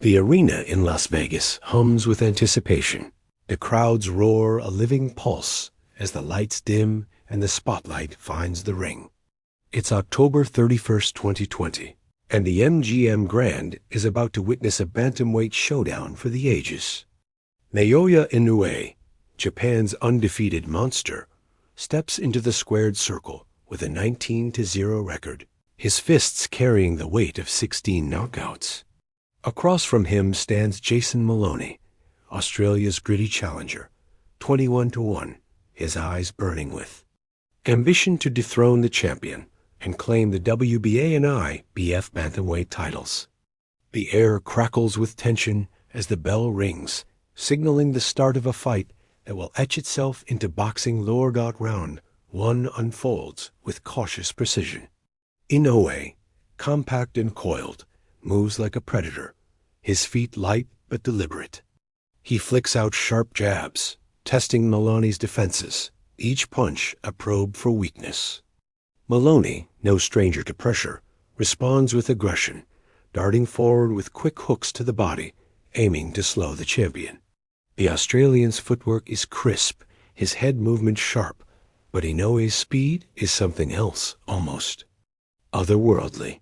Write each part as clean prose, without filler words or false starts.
The arena in Las Vegas hums with anticipation. The crowds roar a living pulse as the lights dim and the spotlight finds the ring. It's October 31st, 2020, and the MGM Grand is about to witness a bantamweight showdown for the ages. NAOYA INOUE, Japan's undefeated monster, steps into the squared circle with a 19-0 record, his fists carrying the weight of 16 knockouts. Across from him stands Jason Moloney, Australia's gritty challenger, 21-1, his eyes burning with ambition to dethrone the champion and claim the WBA and IBF bantamweight titles. The air crackles with tension as the bell rings, signaling the start of a fight that will etch itself into boxing lore. Round one unfolds with cautious precision. Inoue, compact and coiled, moves like a predator, his feet light but deliberate. He flicks out sharp jabs, testing Moloney's defenses, each punch a probe for weakness. Moloney, no stranger to pressure, responds with aggression, darting forward with quick hooks to the body, aiming to slow the champion. The Australian's footwork is crisp, his head movement sharp, but Inoue's speed is something else, almost otherworldly.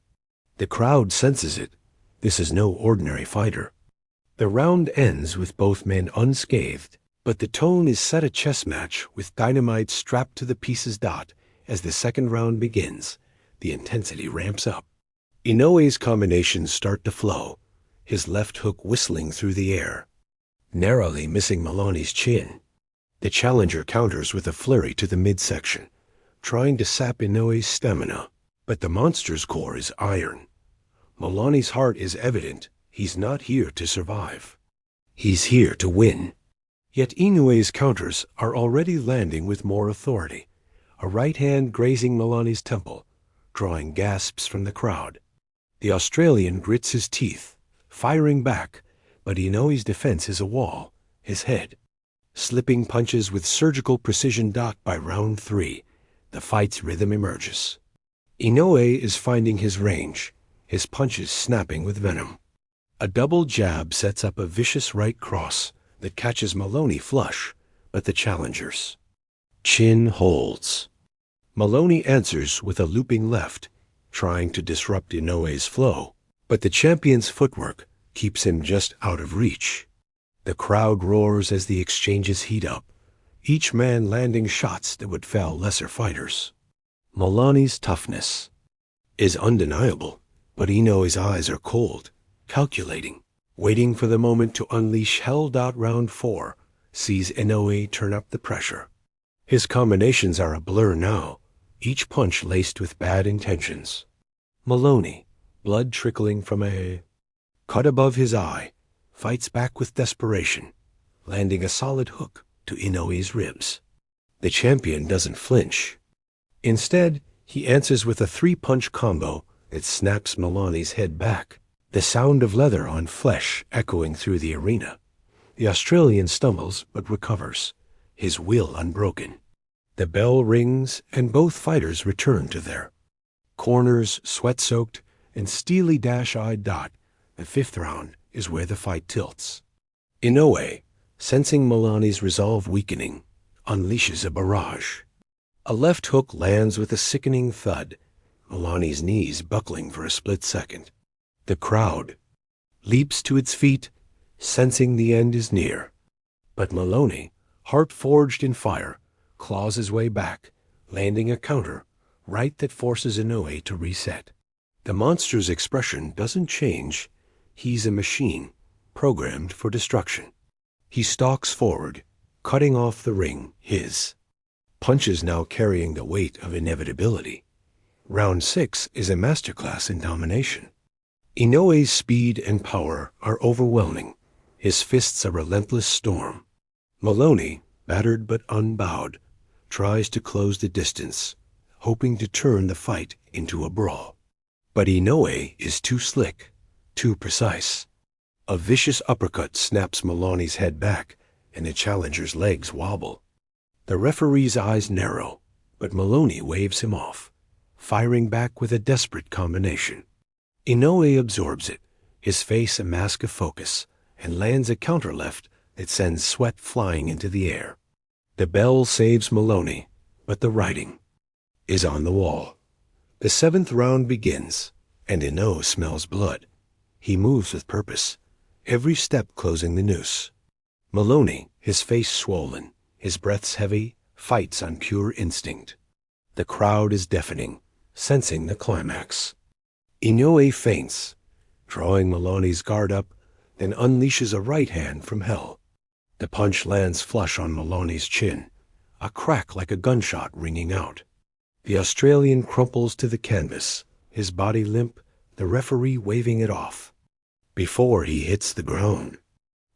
The crowd senses it. This is no ordinary fighter. The round ends with both men unscathed, but the tone is set a chess match with dynamite strapped to the pieces. As the second round begins, the intensity ramps up. Inoue's combinations start to flow, his left hook whistling through the air, narrowly missing Moloney's chin. The challenger counters with a flurry to the midsection, trying to sap Inoue's stamina, but the monster's core is iron. Moloney's heart is evident. He's not here to survive. He's here to win. Yet Inoue's counters are already landing with more authority, a right hand grazing Moloney's temple, drawing gasps from the crowd. The Australian grits his teeth, firing back, but Inoue's defense is a wall, his head. Slipping punches with surgical precision. By round 3, the fight's rhythm emerges. Inoue is finding his range, his punches snapping with venom. A double jab sets up a vicious right cross that catches Moloney flush, but the challenger's chin holds. Moloney answers with a looping left, trying to disrupt Inoue's flow, but the champion's footwork keeps him just out of reach. The crowd roars as the exchanges heat up, each man landing shots that would fell lesser fighters. Moloney's toughness is undeniable, but Inoue's eyes are cold, calculating, waiting for the moment to unleash hell. Round 4 sees Inoue turn up the pressure. His combinations are a blur now, each punch laced with bad intentions. Moloney, blood trickling from a cut above his eye, fights back with desperation, landing a solid hook to Inoue's ribs. The champion doesn't flinch. Instead, he answers with a 3-punch combo that snaps Moloney's head back, the sound of leather on flesh echoing through the arena. The Australian stumbles but recovers, his will unbroken. The bell rings and both fighters return to their corners, sweat-soaked and steely eyed. The 5th round is where the fight tilts. Inoue, sensing Moloney's resolve weakening, unleashes a barrage. A left hook lands with a sickening thud, Moloney's knees buckling for a split second. The crowd leaps to its feet, sensing the end is near. But Moloney, heart forged in fire, claws his way back, landing a counter, right that forces Inoue to reset. The monster's expression doesn't change. He's a machine, programmed for destruction. He stalks forward, cutting off the ring, his punches now carrying the weight of inevitability. Round 6 is a masterclass in domination. Inoue's speed and power are overwhelming, his fists a relentless storm. Moloney, battered but unbowed, tries to close the distance, hoping to turn the fight into a brawl. But Inoue is too slick, too precise. A vicious uppercut snaps Moloney's head back, and the challenger's legs wobble. The referee's eyes narrow, but Moloney waves him off, firing back with a desperate combination. Inoue absorbs it, his face a mask of focus, and lands a counter left that sends sweat flying into the air. The bell saves Moloney, but the writing is on the wall. The 7th round begins, and Inoue smells blood. He moves with purpose, every step closing the noose. Moloney, his face swollen, his breaths heavy, fights on pure instinct. The crowd is deafening, sensing the climax. Inoue feints, drawing Moloney's guard up, then unleashes a right hand from hell. The punch lands flush on Moloney's chin, a crack like a gunshot ringing out. The Australian crumples to the canvas, his body limp, the referee waving it off. Before he hits the ground,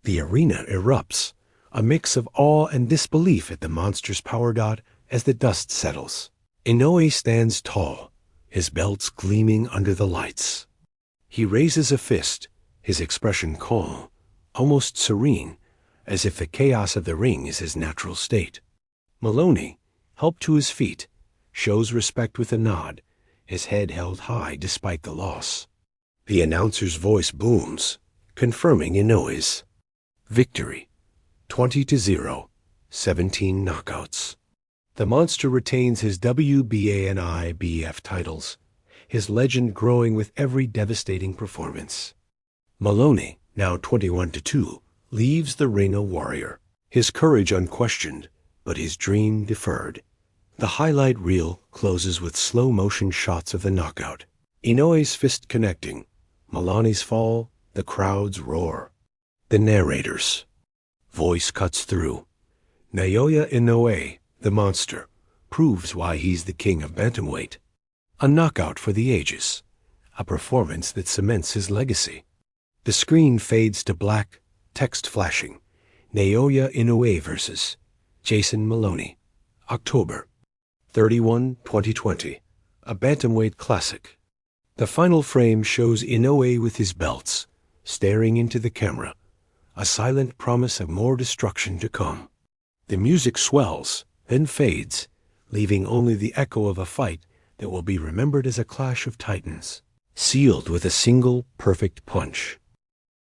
the arena erupts, a mix of awe and disbelief at the monster's power dot as the dust settles. Inoue stands tall, his belts gleaming under the lights. He raises a fist, his expression calm, almost serene, as if the chaos of the ring is his natural state. Moloney, helped to his feet, shows respect with a nod, his head held high despite the loss. The announcer's voice booms, confirming Inoue's victory. 20-0, 17 knockouts. The monster retains his WBA and IBF titles, his legend growing with every devastating performance. Moloney, now 21-2, leaves the ring a warrior, his courage unquestioned, but his dream deferred. The highlight reel closes with slow-motion shots of the knockout. Inoue's fist connecting, Moloney's fall, the crowd's roar. The narrator's voice cuts through. Naoya Inoue, the monster, proves why he's the king of bantamweight. A knockout for the ages, a performance that cements his legacy. The screen fades to black, text flashing. Naoya Inoue versus Jason Moloney. October 31, 2020. A bantamweight classic. The final frame shows Inoue with his belts, staring into the camera, a silent promise of more destruction to come. The music swells, then fades, leaving only the echo of a fight that will be remembered as a clash of titans, sealed with a single perfect punch.